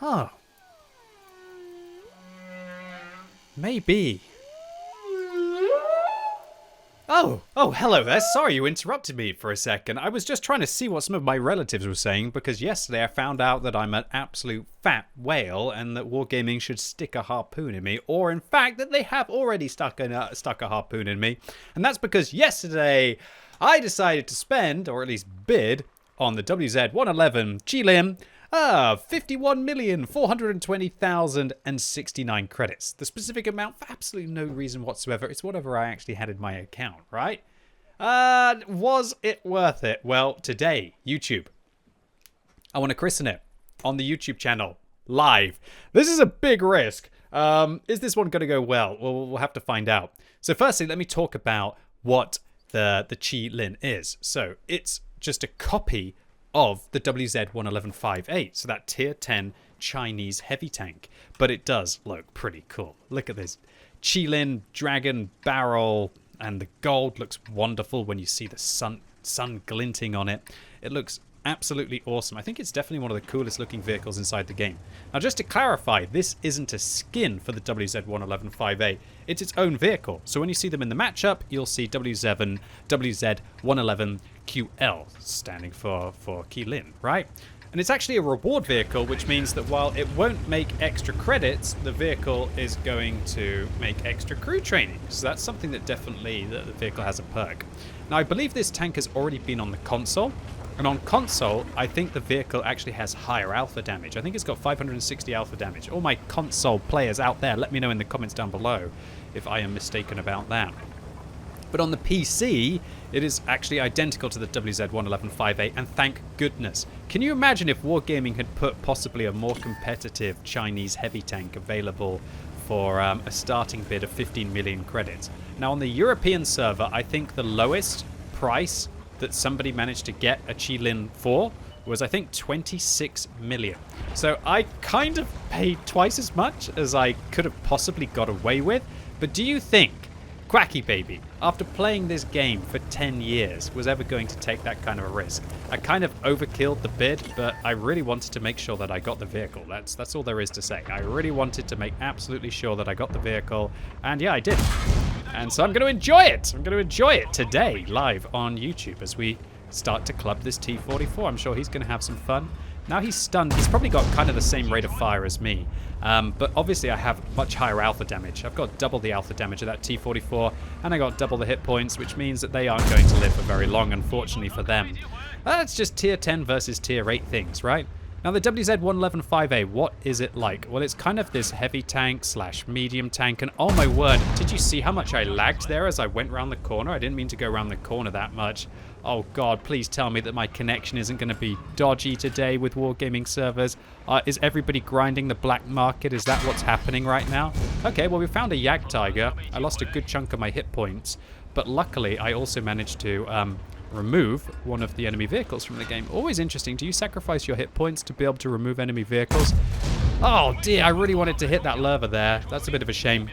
Huh. Maybe. Oh, hello there. Sorry you interrupted me for a second. I was just trying to see what some of my relatives were saying because yesterday I found out that I'm an absolute fat whale and that Wargaming should stick a harpoon in me, or in fact that they have already stuck a harpoon in me. And that's because yesterday I decided to spend, or at least bid, on the WZ-111 Qilin 51,420,069 credits. The specific amount for absolutely no reason whatsoever. It's whatever I actually had in my account, right? Was it worth it? Well, today, YouTube. I want to christen it on the YouTube channel, live. This is a big risk. Is this one going to go well? Well, we'll have to find out. So firstly, let me talk about what the Qilin is. So it's just a copy of the WZ-111 5.8, so that tier 10 Chinese heavy tank. But it does look pretty cool. Look at this Qilin dragon barrel, and the gold looks wonderful when you see the sun glinting on it. It looks absolutely awesome. I think it's definitely one of the coolest looking vehicles inside the game. Now, just to clarify, this isn't a skin for the WZ-111 5.8. It's its own vehicle. So when you see them in the matchup, you'll see WZ-111 Ql, standing for Qilin, right? And it's actually a reward vehicle, which means that while it won't make extra credits, the vehicle is going to make extra crew training. So that's something that definitely the vehicle has a perk. Now, I believe this tank has already been on the console. And on console, I think the vehicle actually has higher alpha damage. I think it's got 560 alpha damage. All my console players out there, let me know in the comments down below if I am mistaken about that. But on the PC, it is actually identical to the WZ-111 5.8, and thank goodness. Can you imagine if Wargaming had put possibly a more competitive Chinese heavy tank available for a starting bid of 15 million credits? Now, on the European server, I think the lowest price that somebody managed to get a Qilin for was, I think, 26 million. So I kind of paid twice as much as I could have possibly got away with. But do you think QuickyBaby, after playing this game for 10 years, was ever going to take that kind of a risk? I kind of overkilled the bid, but I really wanted to make sure that I got the vehicle. That's all there is to say. I really wanted to make absolutely sure that I got the vehicle, and yeah, I did. And so I'm going to enjoy it. I'm going to enjoy it today, live on YouTube, as we start to club this T-44. I'm sure he's going to have some fun. Now he's stunned. He's probably got kind of the same rate of fire as me. But obviously I have much higher alpha damage. I've got double the alpha damage of that T-44, and I got double the hit points, which means that they aren't going to live for very long, unfortunately for them. That's just tier 10 versus tier 8 things, right? Now the WZ-111 5.8, what is it like? Well, it's kind of this heavy tank slash medium tank, and oh my word, did you see how much I lagged there as I went around the corner? I didn't mean to go around the corner that much. Oh god, please tell me that my connection isn't going to be dodgy today with Wargaming servers. Is everybody grinding the black market? Is that what's happening right now? Okay, well, we found a Yak Tiger. I lost a good chunk of my hit points, but luckily I also managed to remove one of the enemy vehicles from the game. Always interesting. Do you sacrifice your hit points to be able to remove enemy vehicles? Oh dear, I really wanted to hit that lava there. That's a bit of a shame.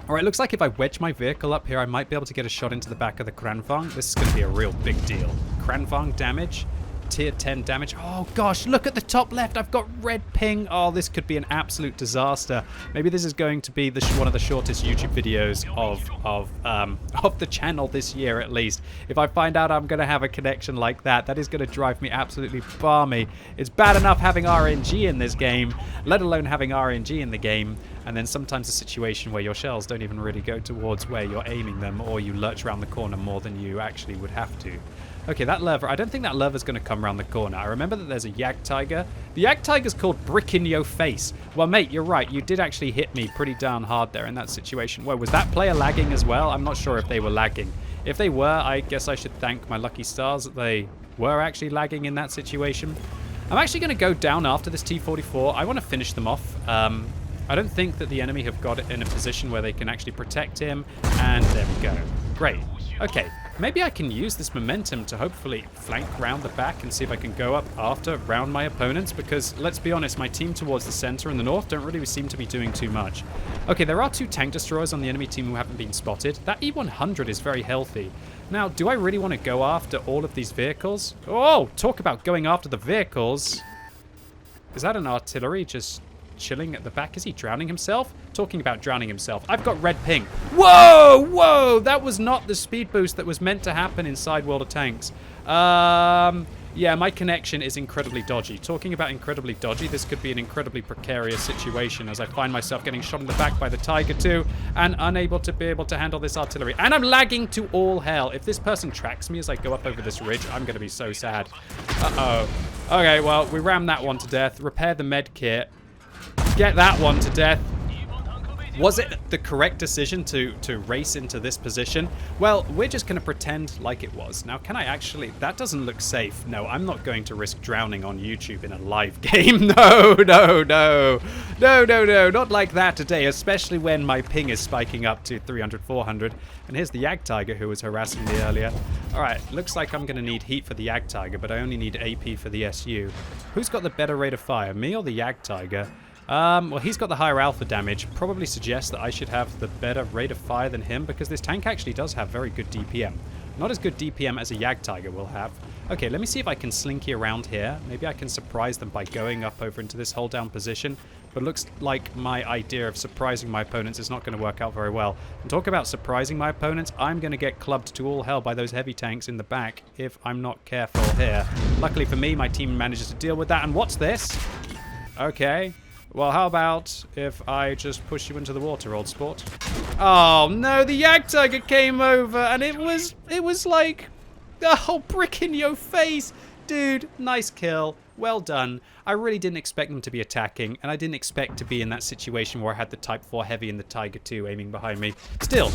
Alright, looks like if I wedge my vehicle up here, I might be able to get a shot into the back of the Kranvang. This is going to be a real big deal. Kranvang damage. Tier 10 damage. Oh gosh, look at the top left. I've got red ping. Oh, this could be an absolute disaster. Maybe this is going to be one of the shortest YouTube videos of the channel this year, at least. If I find out I'm going to have a connection like that, that is going to drive me absolutely balmy. It's bad enough having RNG in this game, let alone having RNG in the game. And then sometimes a situation where your shells don't even really go towards where you're aiming them, or you lurch around the corner more than you actually would have to. Okay, that lever, I don't think that lever's going to come around the corner. I remember that there's a Yak Tiger. The Yak Tiger's called Brick in Your Face. Well, mate, you're right. You did actually hit me pretty darn hard there in that situation. Whoa, was that player lagging as well? I'm not sure if they were lagging. If they were, I guess I should thank my lucky stars that they were actually lagging in that situation. I'm actually going to go down after this T-44. I want to finish them off. I don't think that the enemy have got it in a position where they can actually protect him. And there we go. Great. Okay, maybe I can use this momentum to hopefully flank round the back and see if I can go up after round my opponents, because let's be honest, my team towards the center and the north don't really seem to be doing too much. Okay, there are 2 tank destroyers on the enemy team who haven't been spotted. That E-100 is very healthy. Now, do I really want to go after all of these vehicles? Oh, talk about going after the vehicles. Is that an artillery just chilling at the back? Is he drowning himself? Talking about drowning himself. I've got red ping. Whoa! Whoa! That was not the speed boost that was meant to happen inside World of Tanks. Yeah, my connection is incredibly dodgy. Talking about incredibly dodgy, this could be an incredibly precarious situation as I find myself getting shot in the back by the Tiger II and unable to be able to handle this artillery. And I'm lagging to all hell. If this person tracks me as I go up over this ridge, I'm going to be so sad. Uh-oh. Okay, well, we rammed that one to death. Repair the med kit. Get that one to death. Was it the correct decision to race into this position? Well, we're just going to pretend like it was. Now, can I actually... That doesn't look safe. No, I'm not going to risk drowning on YouTube in a live game. No, no, no. No, no, no. Not like that today, especially when my ping is spiking up to 300, 400. And here's the Yag Tiger who was harassing me earlier. All right, looks like I'm going to need heat for the Yag Tiger, but I only need AP for the SU. Who's got the better rate of fire, me or the Yag Tiger? Well, he's got the higher alpha damage. Probably suggests that I should have the better rate of fire than him because this tank actually does have very good DPM. Not as good DPM as a Yag Tiger will have. Okay, let me see if I can slinky around here. Maybe I can surprise them by going up over into this hold down position. But looks like my idea of surprising my opponents is not going to work out very well. And talk about surprising my opponents, I'm going to get clubbed to all hell by those heavy tanks in the back if I'm not careful here. Luckily for me, my team manages to deal with that. And what's this? Okay. Well, how about if I just push you into the water, old sport? Oh, no, the Yag Tiger came over, and it was like a whole brick in your face. Dude, nice kill. Well done. I really didn't expect them to be attacking, and I didn't expect to be in that situation where I had the Type 4 Heavy and the Tiger II aiming behind me. Still,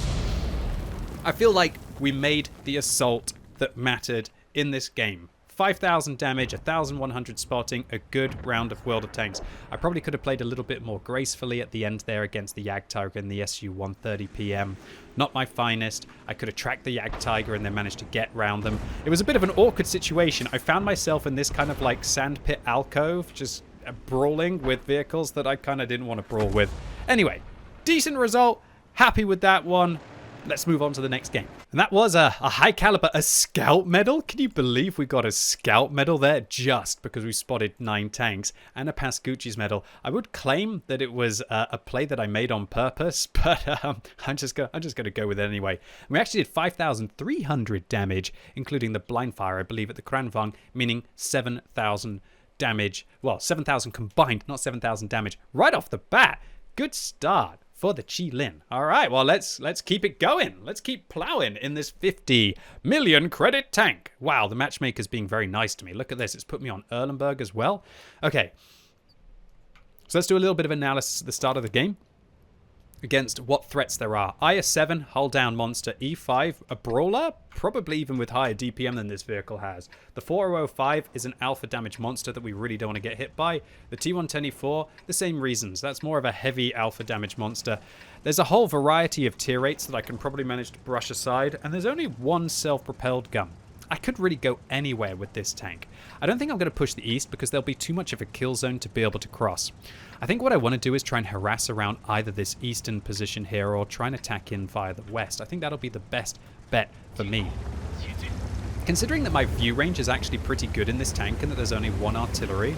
I feel like we made the assault that mattered in this game. 5,000 damage, 1,100 spotting, a good round of World of Tanks. I probably could have played a little bit more gracefully at the end there against the Yag Tiger and the SU-130 PM. Not my finest. I could have tracked the Yag Tiger and then managed to get round them. It was a bit of an awkward situation. I found myself in this kind of like sandpit alcove, just brawling with vehicles that I kind of didn't want to brawl with. Anyway, decent result. Happy with that one. Let's move on to the next game. And that was a high caliber, a scout medal. Can you believe we got a scout medal there just because we spotted 9 tanks, and a Pascucci's medal? I would claim that it was a play that I made on purpose, but I'm just going to go with it anyway. And we actually did 5,300 damage, including the blind fire, I believe, at the Kranvang, meaning 7,000 damage. Well, 7,000 combined, not 7,000 damage. Right off the bat. Good start for the Qilin. All right, well, let's keep it going. Let's keep plowing in this 50 million credit tank. Wow, the matchmaker's being very nice to me. Look at this. It's put me on Erlenberg as well. Okay, so let's do a little bit of analysis at the start of the game against what threats there are. IS-7, hull down monster. E5, a brawler, probably even with higher DPM than this vehicle has. The 4005 is an alpha damage monster that we really don't want to get hit by. The T110E4, the same reasons. That's more of a heavy alpha damage monster. There's a whole variety of tier rates that I can probably manage to brush aside, and there's only one self-propelled gun. I could really go anywhere with this tank. I don't think I'm going to push the east because there'll be too much of a kill zone to be able to cross. I think what I want to do is try and harass around either this eastern position here or try and attack in via the west. I think that'll be the best bet for me. Considering that my view range is actually pretty good in this tank and that there's only 1 artillery,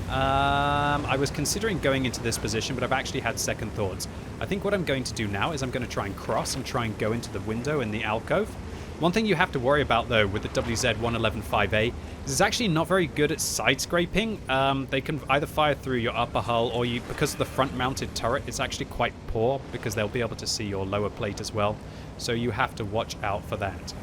I was considering going into this position, but I've actually had second thoughts. I think what I'm going to do now is I'm going to try and cross and try and go into the window in the alcove. One thing you have to worry about, though, with the WZ-111 5A is it's actually not very good at side scraping. They can either fire through your upper hull or because of the front-mounted turret, it's actually quite poor because they'll be able to see your lower plate as well. So you have to watch out for that.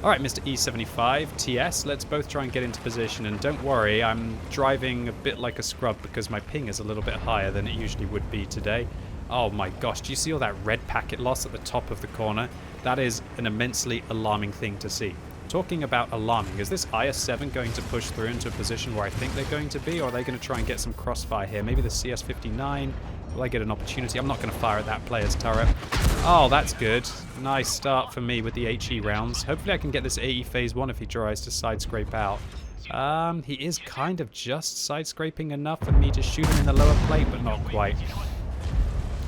All right, Mr. E75, TS, let's both try and get into position. And don't worry, I'm driving a bit like a scrub because my ping is a little bit higher than it usually would be today. Oh my gosh, do you see all that red packet loss at the top of the corner? That is an immensely alarming thing to see. Talking about alarming, is this IS-7 going to push through into a position where I think they're going to be, or are they going to try and get some crossfire here? Maybe the CS-59, will I get an opportunity? I'm not going to fire at that player's turret. Oh, that's good. Nice start for me with the HE rounds. Hopefully I can get this AE phase 1 if he tries to side scrape out. He is kind of just side scraping enough for me to shoot him in the lower plate, but not quite.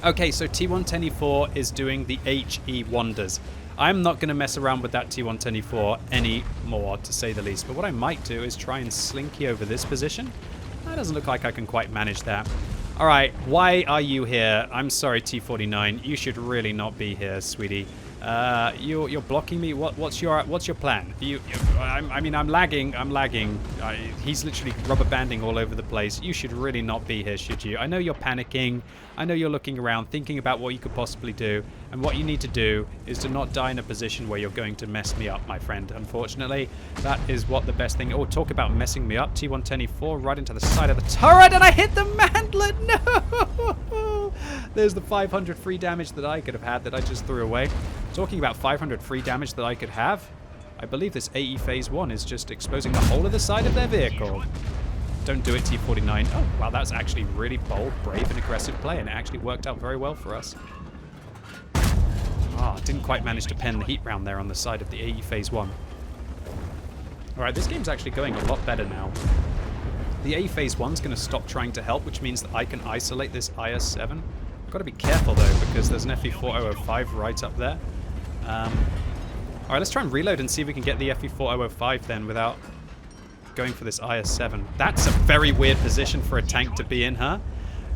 Okay, so T110E4 is doing the HE wonders. I'm not going to mess around with that T110E4 anymore, to say the least. But what I might do is try and slinky over this position. That doesn't look like I can quite manage that. All right, why are you here? I'm sorry, T-49. You should really not be here, sweetie. You're blocking me. What's your plan? I mean, I'm lagging. He's literally rubber banding all over the place. You should really not be here, should you? I know you're panicking. I know you're looking around, thinking about what you could possibly do. And what you need to do is to not die in a position where you're going to mess me up, my friend. Unfortunately, that is what the best thing. Oh, talk about messing me up. T-124 right into the side of the turret, and I hit the mantlet. No. There's the 500 free damage that I could have had that I just threw away. Talking about 500 free damage that I could have, I believe this AE Phase 1 is just exposing the whole of the side of their vehicle. Don't do it, T-49. Oh, wow, that's actually really bold, brave, and aggressive play, and it actually worked out very well for us. Ah, didn't quite manage to pen the heat round there on the side of the AE Phase 1. Alright, this game's actually going a lot better now. The AE Phase 1's going to stop trying to help, which means that I can isolate this IS-7. I've got to be careful, though, because there's an FE-4005 right up there. Alright, let's try and reload and see if we can get the FE-4005 then without going for this IS-7. That's a very weird position for a tank to be in, huh?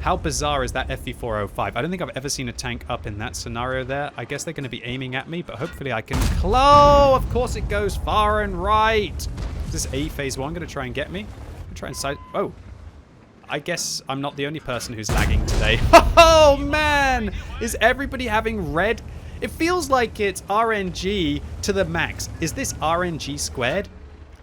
How bizarre is that FE-405? I don't think I've ever seen a tank up in that scenario there. I guess they're going to be aiming at me, but hopefully I can... Oh, of course it goes far and right. Is this AE Phase 1 going to try and get me? I'm going to try and side... Oh. I guess I'm not the only person who's lagging today. Oh, man. Is everybody having red? It feels like it's RNG to the max. Is this RNG squared?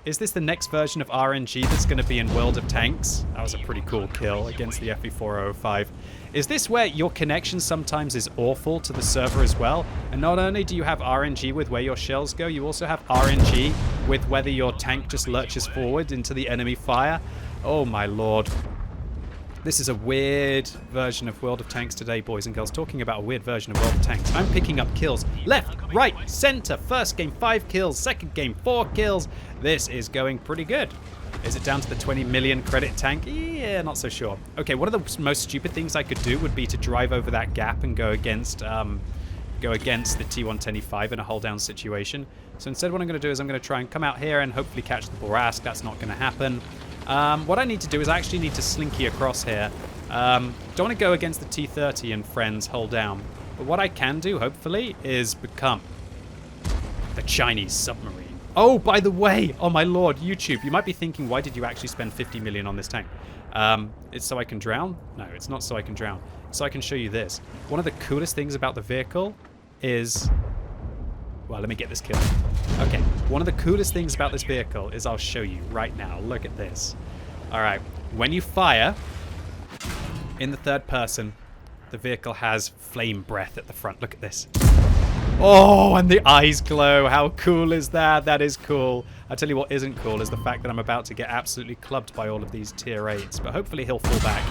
Is this the next version of RNG that's going to be in World of Tanks? That was a pretty cool kill against the FE-405. Is this where your connection sometimes is awful to the server as well? And not only do you have RNG with where your shells go, you also have RNG with whether your tank just lurches forward into the enemy fire. Oh my lord. This is a weird version of World of Tanks today, boys and girls. Talking about a weird version of World of Tanks. I'm picking up kills. Left, right, center. First game, 5 kills. Second game, 4 kills. This is going pretty good. Is it down to the 20 million credit tank? Yeah, not so sure. Okay, one of the most stupid things I could do would be to drive over that gap and go against the T-125 in a hold down situation. So instead what I'm going to do is I'm going to try and come out here and hopefully catch the Borask. That's not going to happen. What I need to do is I actually need to slinky across here. Don't want to go against the T-30 and friends hold down. But what I can do, hopefully, is become the Chinese submarine. Oh, by the way, oh my lord, YouTube, you might be thinking, why did you actually spend 50 million on this tank? It's so I can drown? No, it's not so I can drown. So I can show you this. One of the coolest things about the vehicle is... Well, let me get this kill. Okay, one of the coolest things about this vehicle is I'll show you right now. Look at this. All right, when you fire in the third person, the vehicle has flame breath at the front. Look at this. Oh, and the eyes glow. How cool is that? That is cool. I'll tell you what isn't cool is the fact that I'm about to get absolutely clubbed by all of these tier 8s, but hopefully he'll fall back.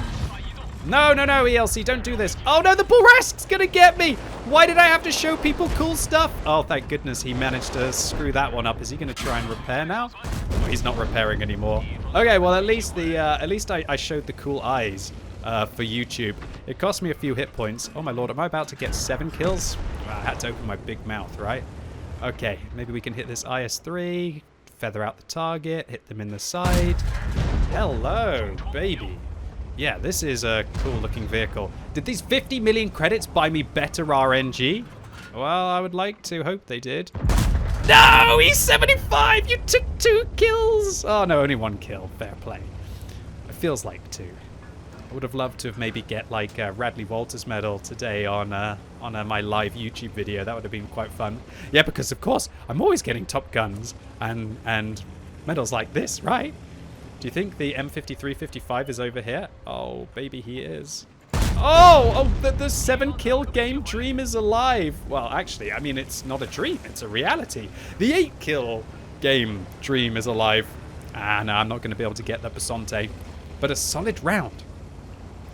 No, no, no, ELC, don't do this. Oh, no, the Borask's gonna get me. Why did I have to show people cool stuff? Oh, thank goodness he managed to screw that one up. Is he gonna try and repair now? Oh, he's not repairing anymore. Okay, well, at least I showed the cool eyes for YouTube. It cost me a few hit points. Oh, my lord, am I about to get 7 kills? Well, I had to open my big mouth, right? Okay, maybe we can hit this IS-3, feather out the target, hit them in the side. Hello, baby. Yeah, this is a cool-looking vehicle. Did these 50 million credits buy me better RNG? Well, I would like to hope they did. No, he's 75! You took 2 kills! Oh, no, only 1 kill. Fair play. It feels like 2. I would have loved to have maybe get, like, a Radley Walters medal today on my live YouTube video. That would have been quite fun. Yeah, because, of course, I'm always getting Top Guns and medals like this, right? Do you think the M5355 is over here? Oh, baby, he is. Oh, the 7-kill game dream is alive. Well, actually, I mean, it's not a dream. It's a reality. The 8-kill game dream is alive. Ah, no, I'm not going to be able to get the Basante. But a solid round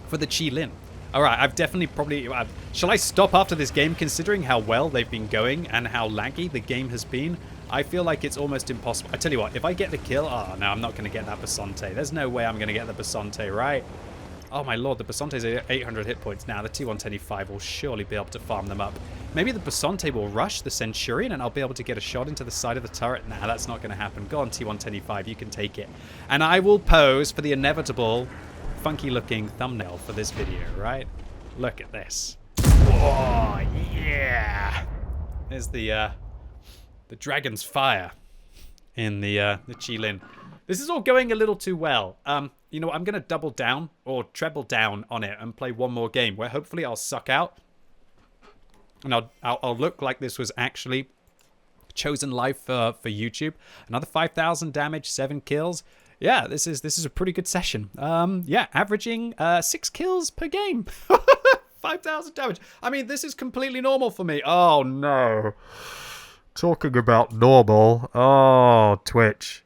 for the Qilin. All right, I've definitely probably... shall I stop after this game, considering how well they've been going and how laggy the game has been? I feel like it's almost impossible. I tell you what, if I get the kill... Oh, no, I'm not going to get that Basante. There's no way I'm going to get the Basante, right? Oh my lord, the Basante's at 800 hit points now. The T-125 will surely be able to farm them up. Maybe the Basante will rush the Centurion and I'll be able to get a shot into the side of the turret. Nah, that's not going to happen. Go on, T-125, you can take it. And I will pose for the inevitable funky-looking thumbnail for this video, right? Look at this. Oh, yeah! There's the Dragon's Fire in the Qilin. This is all going a little too well. You know what, I'm going to double down or treble down on it and play one more game where hopefully I'll suck out. And I'll look like this was actually chosen live for YouTube. Another 5,000 damage, 7 kills. Yeah, this is a pretty good session. Yeah, averaging 6 kills per game. 5,000 damage. I mean, this is completely normal for me. Oh, no. Talking about normal. Oh, Twitch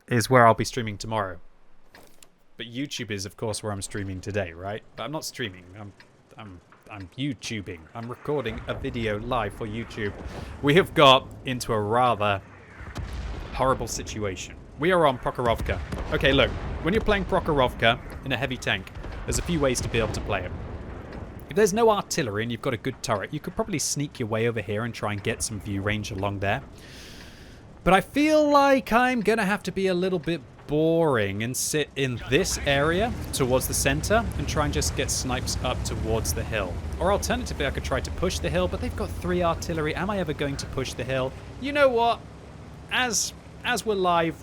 is where I'll be streaming tomorrow. But YouTube is, of course, where I'm streaming today, right? But I'm not streaming. I'm YouTubing. I'm recording a video live for YouTube. We have got into a rather horrible situation. We are on Prokhorovka. Okay, look. When you're playing Prokhorovka in a heavy tank, there's a few ways to be able to play it. If there's no artillery and you've got a good turret, you could probably sneak your way over here and try and get some view range along there. But I feel like I'm going to have to be a little bit boring and sit in this area towards the center and try and just get snipes up towards the hill. Or alternatively, I could try to push the hill, but they've got 3 artillery. Am I ever going to push the hill? You know what? As we're live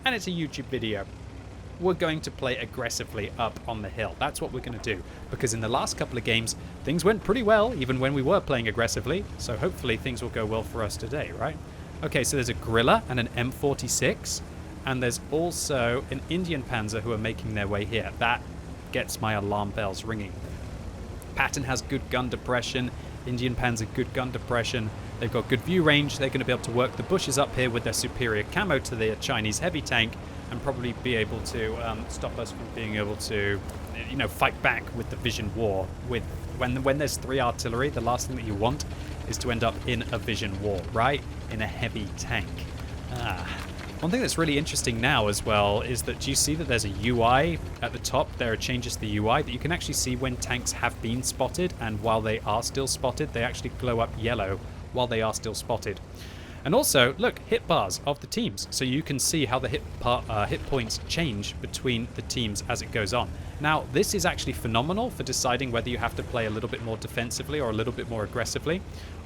and it's a YouTube video, we're going to play aggressively up on the hill. That's what we're going to do. Because in the last couple of games, things went pretty well, even when we were playing aggressively. So hopefully things will go well for us today, right? Okay, so there's a Grilla and an M46. And there's also an Indian Panzer who are making their way here. That gets my alarm bells ringing. Patton has good gun depression. Indian Panzer, good gun depression. They've got good view range. They're going to be able to work the bushes up here with their superior camo to the Chinese heavy tank and probably be able to stop us from being able to, you know, fight back with the vision war. When there's 3 artillery, the last thing that you want is to end up in a vision war, right? In a heavy tank. One thing that's really interesting now as well is that, do you see that there's a UI at the top? There are changes to the UI that you can actually see when tanks have been spotted, and while they are still spotted, they actually glow up yellow while they are still spotted. And also, look, hit bars of the teams, so you can see how the hit points change between the teams as it goes on. Now, this is actually phenomenal for deciding whether you have to play a little bit more defensively or a little bit more aggressively,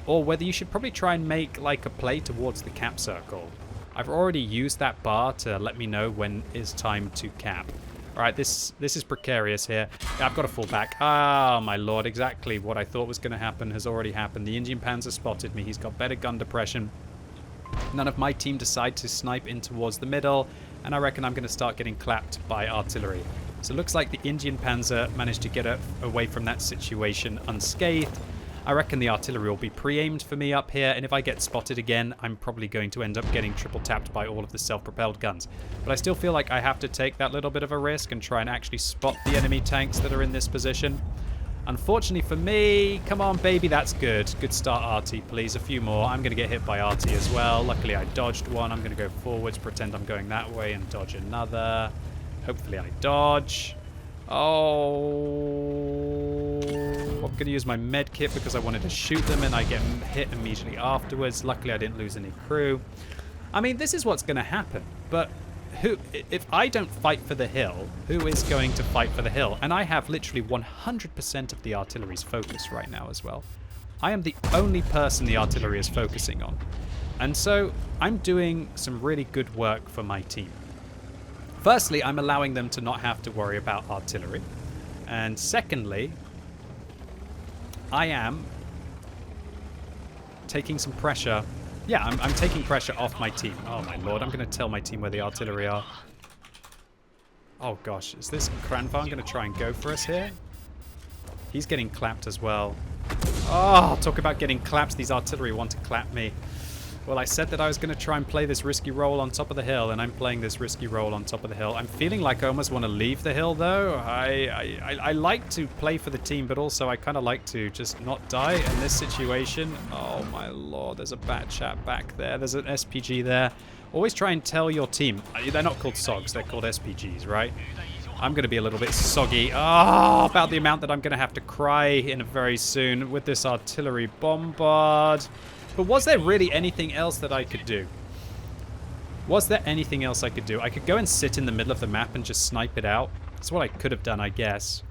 or whether you should probably try and make like a play towards the cap circle. I've already used that bar to let me know when it's time to cap. All right, this is precarious here. I've got to fall back. Ah, my lord, exactly what I thought was going to happen has already happened. The Indian Panzer spotted me. He's got better gun depression. None of my team decide to snipe in towards the middle, and I reckon I'm going to start getting clapped by artillery. So it looks like the Indian Panzer managed to get away from that situation unscathed. I reckon the artillery will be pre-aimed for me up here, and if I get spotted again, I'm probably going to end up getting triple tapped by all of the self-propelled guns. But I still feel like I have to take that little bit of a risk and try and actually spot the enemy tanks that are in this position. Unfortunately for me, come on baby, that's good. Good start, Artie, please. A few more. I'm going to get hit by Artie as well. Luckily I dodged one. I'm going to go forwards, pretend I'm going that way, and dodge another. Hopefully I dodge. Oh, I'm going to use my med kit because I wanted to shoot them and I get hit immediately afterwards. Luckily, I didn't lose any crew. I mean, this is what's going to happen. But if I don't fight for the hill, who is going to fight for the hill? And I have literally 100% of the artillery's focus right now as well. I am the only person the artillery is focusing on. And so I'm doing some really good work for my team. Firstly, I'm allowing them to not have to worry about artillery. And secondly, I am taking some pressure. Yeah, I'm taking pressure off my team. Oh my lord, I'm going to tell my team where the artillery are. Oh gosh, is this Kranvar going to try and go for us here? He's getting clapped as well. Oh, talk about getting clapped. These artillery want to clap me. Well, I said that I was going to try and play this risky role on top of the hill, and I'm playing this risky role on top of the hill. I'm feeling like I almost want to leave the hill, though. I like to play for the team, but also I kind of like to just not die in this situation. Oh, my lord, there's a bat chat back there. There's an SPG there. Always try and tell your team. They're not called SOGs, they're called SPGs, right? I'm going to be a little bit soggy. Oh, about the amount that I'm going to have to cry in very soon with this artillery bombard. But was there really anything else that I could do? Was there anything else I could do? I could go and sit in the middle of the map and just snipe it out. That's what I could have done, I guess.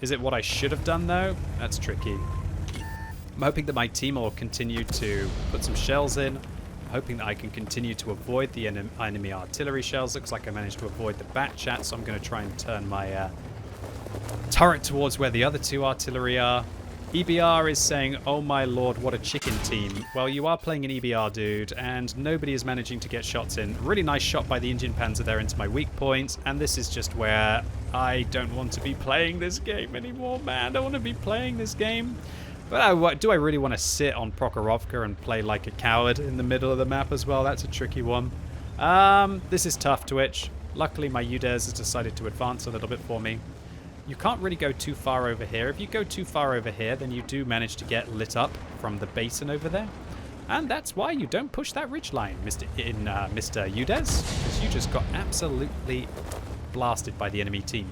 Is it what I should have done, though? That's tricky. I'm hoping that my team will continue to put some shells in. I'm hoping that I can continue to avoid the enemy artillery shells. Looks like I managed to avoid the bat chat, so I'm going to try and turn my turret towards where the other two artillery are. EBR is saying, oh my lord, what a chicken team. Well, you are playing an EBR, dude, and nobody is managing to get shots in. Really nice shot by the Indian Panzer there into my weak point, and this is just where I don't want to be playing this game anymore, man. I don't want to be playing this game. But do I really want to sit on Prokhorovka and play like a coward in the middle of the map as well? That's a tricky one. This is tough, Twitch. Luckily, my UDES has decided to advance a little bit for me. You can't really go too far over here. If you go too far over here, then you do manage to get lit up from the basin over there. And that's why you don't push that ridgeline, Mr. UDES, because you just got absolutely blasted by the enemy team.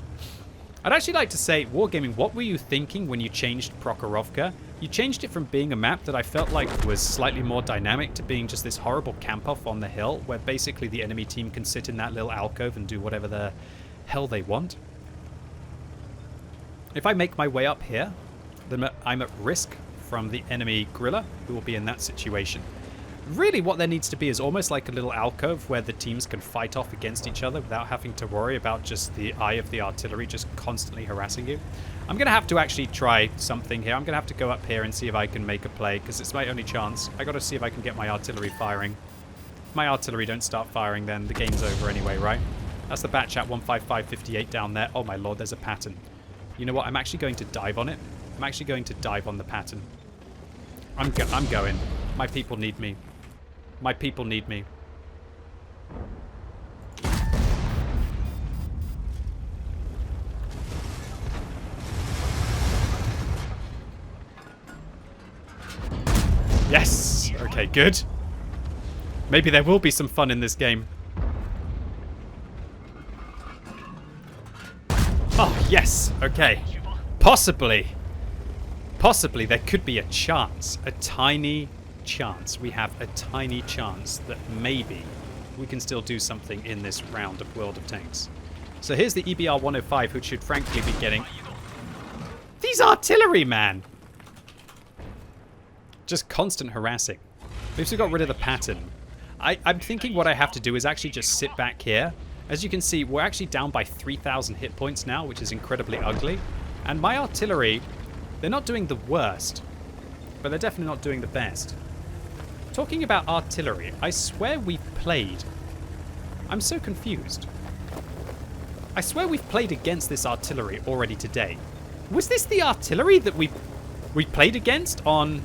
I'd actually like to say, Wargaming, what were you thinking when you changed Prokhorovka? You changed it from being a map that I felt like was slightly more dynamic to being just this horrible camp-off on the hill, where basically the enemy team can sit in that little alcove and do whatever the hell they want. If I make my way up here, then I'm at risk from the enemy griller, who will be in that situation. Really, what there needs to be is almost like a little alcove where the teams can fight off against each other without having to worry about just the eye of the artillery just constantly harassing you. I'm going to have to actually try something here. I'm going to have to go up here and see if I can make a play, because it's my only chance. I got to see if I can get my artillery firing. If my artillery don't start firing, then the game's over anyway, right? That's the Batchat 15558 down there. Oh my lord, there's a pattern. You know what? I'm actually going to dive on it. I'm actually going to dive on the pattern. I'm going. My people need me. My people need me. Yes! Okay, good. Maybe there will be some fun in this game. Oh, yes! Okay. Possibly there could be a chance. A tiny chance. We have a tiny chance that maybe we can still do something in this round of World of Tanks. So here's the EBR 105, which should frankly be getting... These artillery, man! Just constant harassing. We've still got rid of the pattern. I'm thinking what I have to do is actually just sit back here. As you can see, we're actually down by 3,000 hit points now, which is incredibly ugly. And my artillery, they're not doing the worst, but they're definitely not doing the best. Talking about artillery, I swear we've played... I'm so confused. I swear we've played against this artillery already today. Was this the artillery that we played against on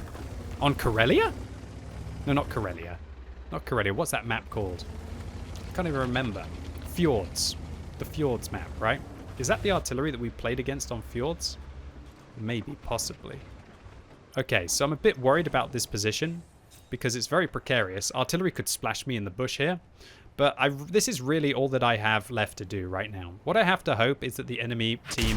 Karelia? No, not Karelia. Not Karelia. What's that map called? I can't even remember. Fjords. The Fjords map, right? Is that the artillery that we played against on Fjords? Maybe, possibly. Okay, so I'm a bit worried about this position because it's very precarious. Artillery could splash me in the bush here, but this is really all that I have left to do right now. What I have to hope is that the enemy team...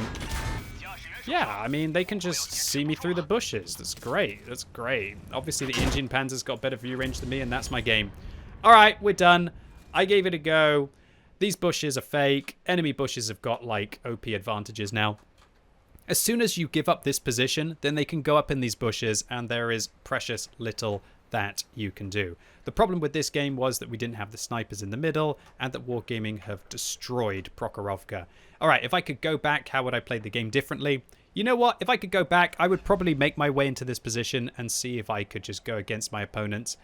Yeah, I mean, they can just see me through the bushes. That's great. That's great. Obviously, the Indian Panzer's got better view range than me, and that's my game. All right, we're done. I gave it a go. These bushes are fake. Enemy bushes have got, like, OP advantages now. As soon as you give up this position, then they can go up in these bushes, and there is precious little that you can do. The problem with this game was that we didn't have the snipers in the middle, and that Wargaming have destroyed Prokhorovka. All right, if I could go back, how would I play the game differently? You know what? If I could go back, I would probably make my way into this position and see if I could just go against my opponents.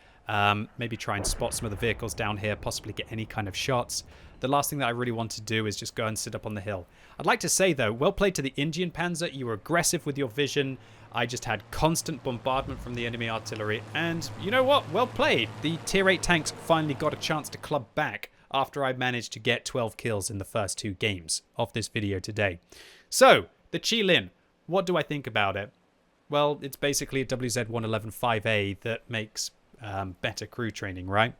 Maybe try and spot some of the vehicles down here, possibly get any kind of shots. The last thing that I really want to do is just go and sit up on the hill. I'd like to say, though, well played to the Indian Panzer. You were aggressive with your vision. I just had constant bombardment from the enemy artillery. And you know what? Well played. The tier 8 tanks finally got a chance to club back after I managed to get 12 kills in the first 2 games of this video today. So, the Qilin. What do I think about it? Well, it's basically a WZ-111 5A that makes better crew training, right?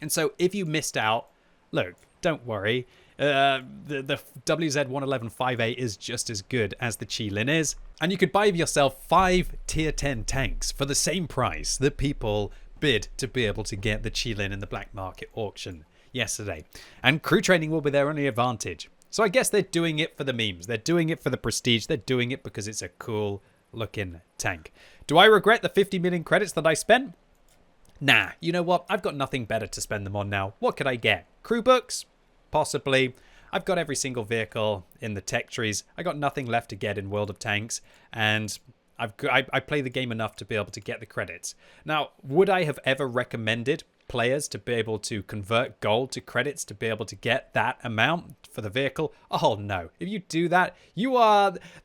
And so if you missed out, look, don't worry. The WZ-111 5A is just as good as the Qilin is. And you could buy yourself 5 tier 10 tanks for the same price that people bid to be able to get the Qilin in the black market auction yesterday. And crew training will be their only advantage. So I guess they're doing it for the memes. They're doing it for the prestige. They're doing it because it's a cool looking tank. Do I regret the 50 million credits that I spent? Nah, you know what? I've got nothing better to spend them on now. What could I get? Crew books? Possibly. I've got every single vehicle in the tech trees. I got nothing left to get in World of Tanks, and I play the game enough to be able to get the credits. Now, would I have ever recommended players to be able to convert gold to credits to be able to get that amount for the vehicle? Oh no. If you do that,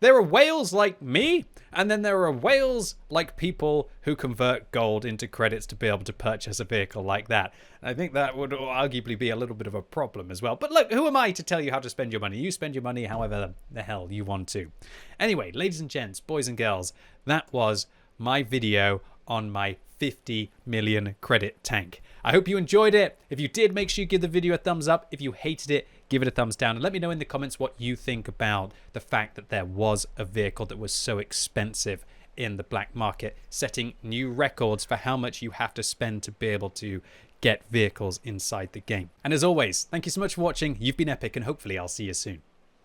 there are whales like me, and then there are whales like people who convert gold into credits to be able to purchase a vehicle like that. And I think that would arguably be a little bit of a problem as well. But look, who am I to tell you how to spend your money? You spend your money however the hell you want to. Anyway, ladies and gents, boys and girls, that was my video on my 50 million credit tank. I hope you enjoyed it. If you did, make sure you give the video a thumbs up. If you hated it, give it a thumbs down. And let me know in the comments what you think about the fact that there was a vehicle that was so expensive in the black market, setting new records for how much you have to spend to be able to get vehicles inside the game. And as always, thank you so much for watching. You've been epic, and hopefully I'll see you soon.